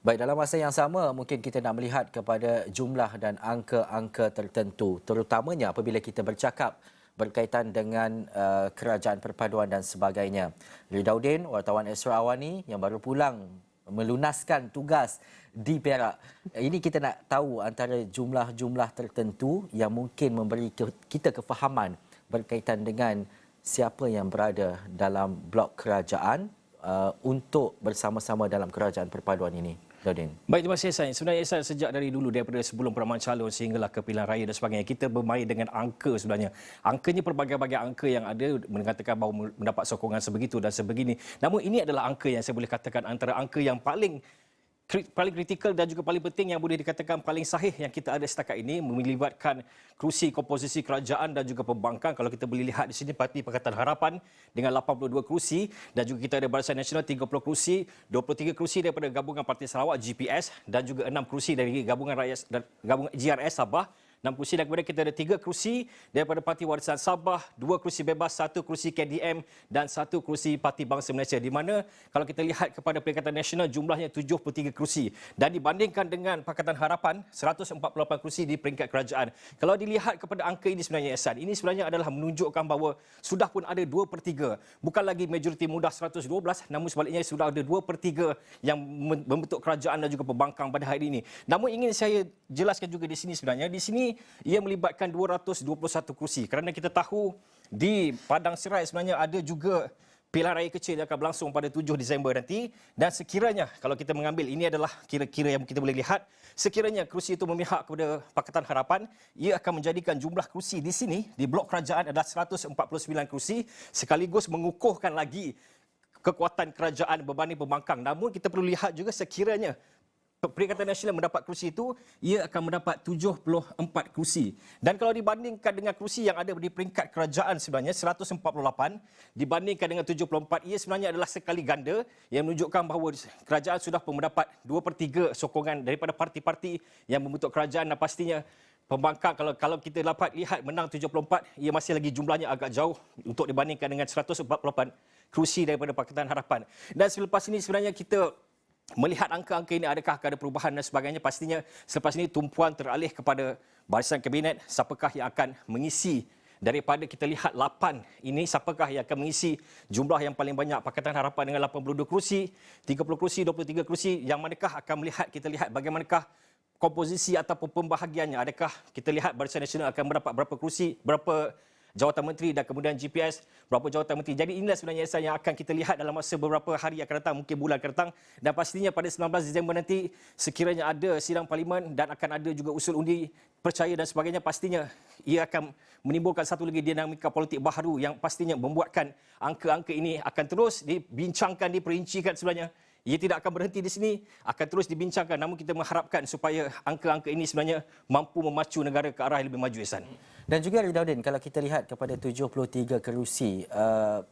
Baik, dalam masa yang sama mungkin kita nak melihat kepada jumlah dan angka-angka tertentu, terutamanya apabila kita bercakap berkaitan dengan kerajaan perpaduan dan sebagainya. Ridauddin, wartawan Esra Awani yang baru pulang melunaskan tugas di Perak. Ini kita nak tahu antara jumlah-jumlah tertentu yang mungkin memberi kita kefahaman berkaitan dengan siapa yang berada dalam blok kerajaan untuk bersama-sama dalam kerajaan perpaduan ini. Daudin. Baik, terima kasih Ihsan. Sebenarnya Ihsan, sejak dari dulu daripada sebelum penamaran calon sehinggalah ke pilihan raya dan sebagainya, kita bermain dengan angka sebenarnya. Angkanya pelbagai-bagai angka yang ada mengatakan bahawa mendapat sokongan sebegitu dan sebegini. Namun ini adalah angka yang saya boleh katakan antara angka yang paling kritikal dan juga paling penting yang boleh dikatakan paling sahih yang kita ada setakat ini, melibatkan kerusi komposisi kerajaan dan juga pembangkang. Kalau kita boleh lihat di sini, Parti Pakatan Harapan dengan 82 kerusi dan juga kita ada Barisan Nasional 30 kerusi, 23 kerusi daripada gabungan Parti Sarawak GPS dan juga 6 kerusi dari gabungan GRS Sabah. 6 kerusi dan kemudian kita ada 3 kerusi daripada Parti Warisan Sabah, 2 kerusi bebas, 1 kerusi KDM dan 1 kerusi Parti Bangsa Malaysia. Di mana kalau kita lihat kepada Perikatan Nasional jumlahnya 73 kerusi dan dibandingkan dengan Pakatan Harapan 148 kerusi di peringkat kerajaan. Kalau dilihat kepada angka ini sebenarnya Ihsan, ini sebenarnya adalah menunjukkan bahawa sudah pun ada 2/3. Bukan lagi majoriti mudah 112, namun sebaliknya sudah ada 2/3 yang membentuk kerajaan dan juga pembangkang pada hari ini. Namun ingin saya jelaskan juga di sini sebenarnya, di sini ia melibatkan 221 kerusi kerana kita tahu di Padang Serai sebenarnya ada juga pilihan raya kecil yang akan berlangsung pada 7 Disember nanti, dan sekiranya kalau kita mengambil ini adalah kira-kira yang kita boleh lihat, sekiranya kerusi itu memihak kepada Pakatan Harapan, ia akan menjadikan jumlah kerusi di sini di blok kerajaan adalah 149 kerusi, sekaligus mengukuhkan lagi kekuatan kerajaan berbanding pembangkang. Namun kita perlu lihat juga sekiranya Perikatan Nasional mendapat kerusi itu, ia akan mendapat 74 kerusi. Dan kalau dibandingkan dengan kerusi yang ada di peringkat kerajaan sebenarnya 148, dibandingkan dengan 74, ia sebenarnya adalah sekali ganda yang menunjukkan bahawa kerajaan sudah pun mendapat 2/3 sokongan daripada parti-parti yang membentuk kerajaan, dan pastinya pembangkang kalau kita dapat lihat menang 74, ia masih lagi jumlahnya agak jauh untuk dibandingkan dengan 148 kerusi daripada Pakatan Harapan. Dan selepas ini sebenarnya kita melihat angka-angka ini, adakah akan ada perubahan dan sebagainya. Pastinya selepas ini tumpuan teralih kepada barisan kabinet, siapakah yang akan mengisi daripada kita lihat 8 ini, siapakah yang akan mengisi jumlah yang paling banyak. Pakatan Harapan dengan 82 kerusi, 30 kerusi, 23 kerusi, yang manakah akan melihat, kita lihat bagaimanakah komposisi ataupun pembahagiannya. Adakah kita lihat Barisan Nasional akan mendapat berapa kerusi, berapa jawatan menteri, dan kemudian GPS berapa jawatan menteri. Jadi inilah sebenarnya yang akan kita lihat dalam masa beberapa hari akan datang, mungkin bulan akan datang, dan pastinya pada 19 Disember nanti sekiranya ada sidang parlimen dan akan ada juga usul undi percaya dan sebagainya, pastinya ia akan menimbulkan satu lagi dinamika politik baharu yang pastinya membuatkan angka-angka ini akan terus dibincangkan, diperincikan sebenarnya. Ia tidak akan berhenti di sini, akan terus dibincangkan. Namun kita mengharapkan supaya angka-angka ini sebenarnya mampu memacu negara ke arah yang lebih maju, Ihsan. Dan juga Ridauddin, kalau kita lihat kepada 73 kerusi,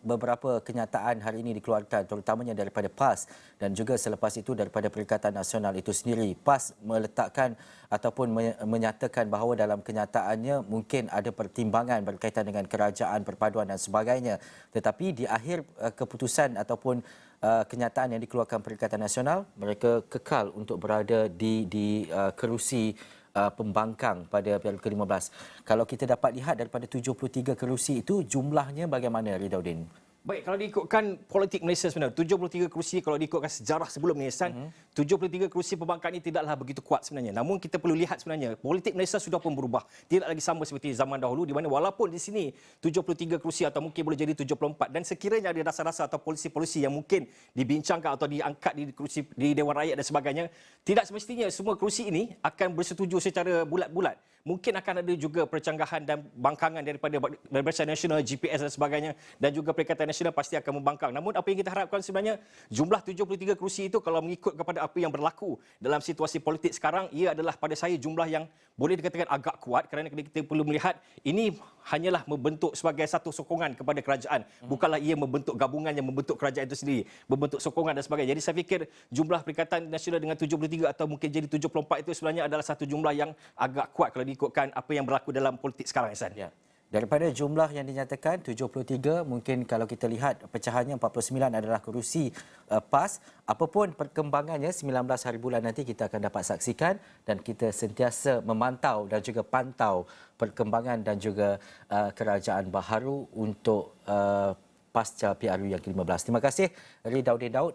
beberapa kenyataan hari ini dikeluarkan terutamanya daripada PAS dan juga selepas itu daripada Perikatan Nasional itu sendiri. PAS meletakkan ataupun menyatakan bahawa dalam kenyataannya mungkin ada pertimbangan berkaitan dengan kerajaan perpaduan dan sebagainya. Tetapi di akhir keputusan ataupun kenyataan yang dikeluarkan Perikatan Nasional, mereka kekal untuk berada di kerusi pembangkang pada periode ke-15. Kalau kita dapat lihat daripada 73 kerusi itu, jumlahnya bagaimana, Ridauddin? Baik, kalau diikutkan politik Malaysia sebenarnya, 73 kerusi kalau diikutkan sejarah sebelum ni, 73 kerusi pembangkang ini tidaklah begitu kuat sebenarnya. Namun kita perlu lihat sebenarnya, politik Malaysia sudah pun berubah. Tidak lagi sama seperti zaman dahulu, di mana walaupun di sini 73 kerusi atau mungkin boleh jadi 74, dan sekiranya ada dasar-dasar atau polisi-polisi yang mungkin dibincangkan atau diangkat di kerusi di Dewan Rakyat dan sebagainya, tidak semestinya semua kerusi ini akan bersetuju secara bulat-bulat. Mungkin akan ada juga percanggahan dan bangkangan daripada Barisan Nasional, GPS dan sebagainya, dan juga Perikatan Nasional pasti akan membangkang. Namun apa yang kita harapkan sebenarnya, jumlah 73 kerusi itu kalau mengikut kepada apa yang berlaku dalam situasi politik sekarang, ia adalah pada saya jumlah yang boleh dikatakan agak kuat, kerana kita perlu melihat ini hanyalah membentuk sebagai satu sokongan kepada kerajaan. Bukanlah ia membentuk gabungan yang membentuk kerajaan itu sendiri, membentuk sokongan dan sebagainya. Jadi saya fikir jumlah Perikatan Nasional dengan 73 atau mungkin jadi 74 itu sebenarnya adalah satu jumlah yang agak kuat kalau diikutkan apa yang berlaku dalam politik sekarang, Ihsan. Ya. Daripada jumlah yang dinyatakan 73, mungkin kalau kita lihat pecahannya 49 adalah kerusi PAS. Apapun perkembangannya 19 hari bulan nanti kita akan dapat saksikan dan kita sentiasa memantau dan juga pantau perkembangan dan juga kerajaan baharu untuk pasca PRU yang ke-15. Terima kasih Ridauddin Daud.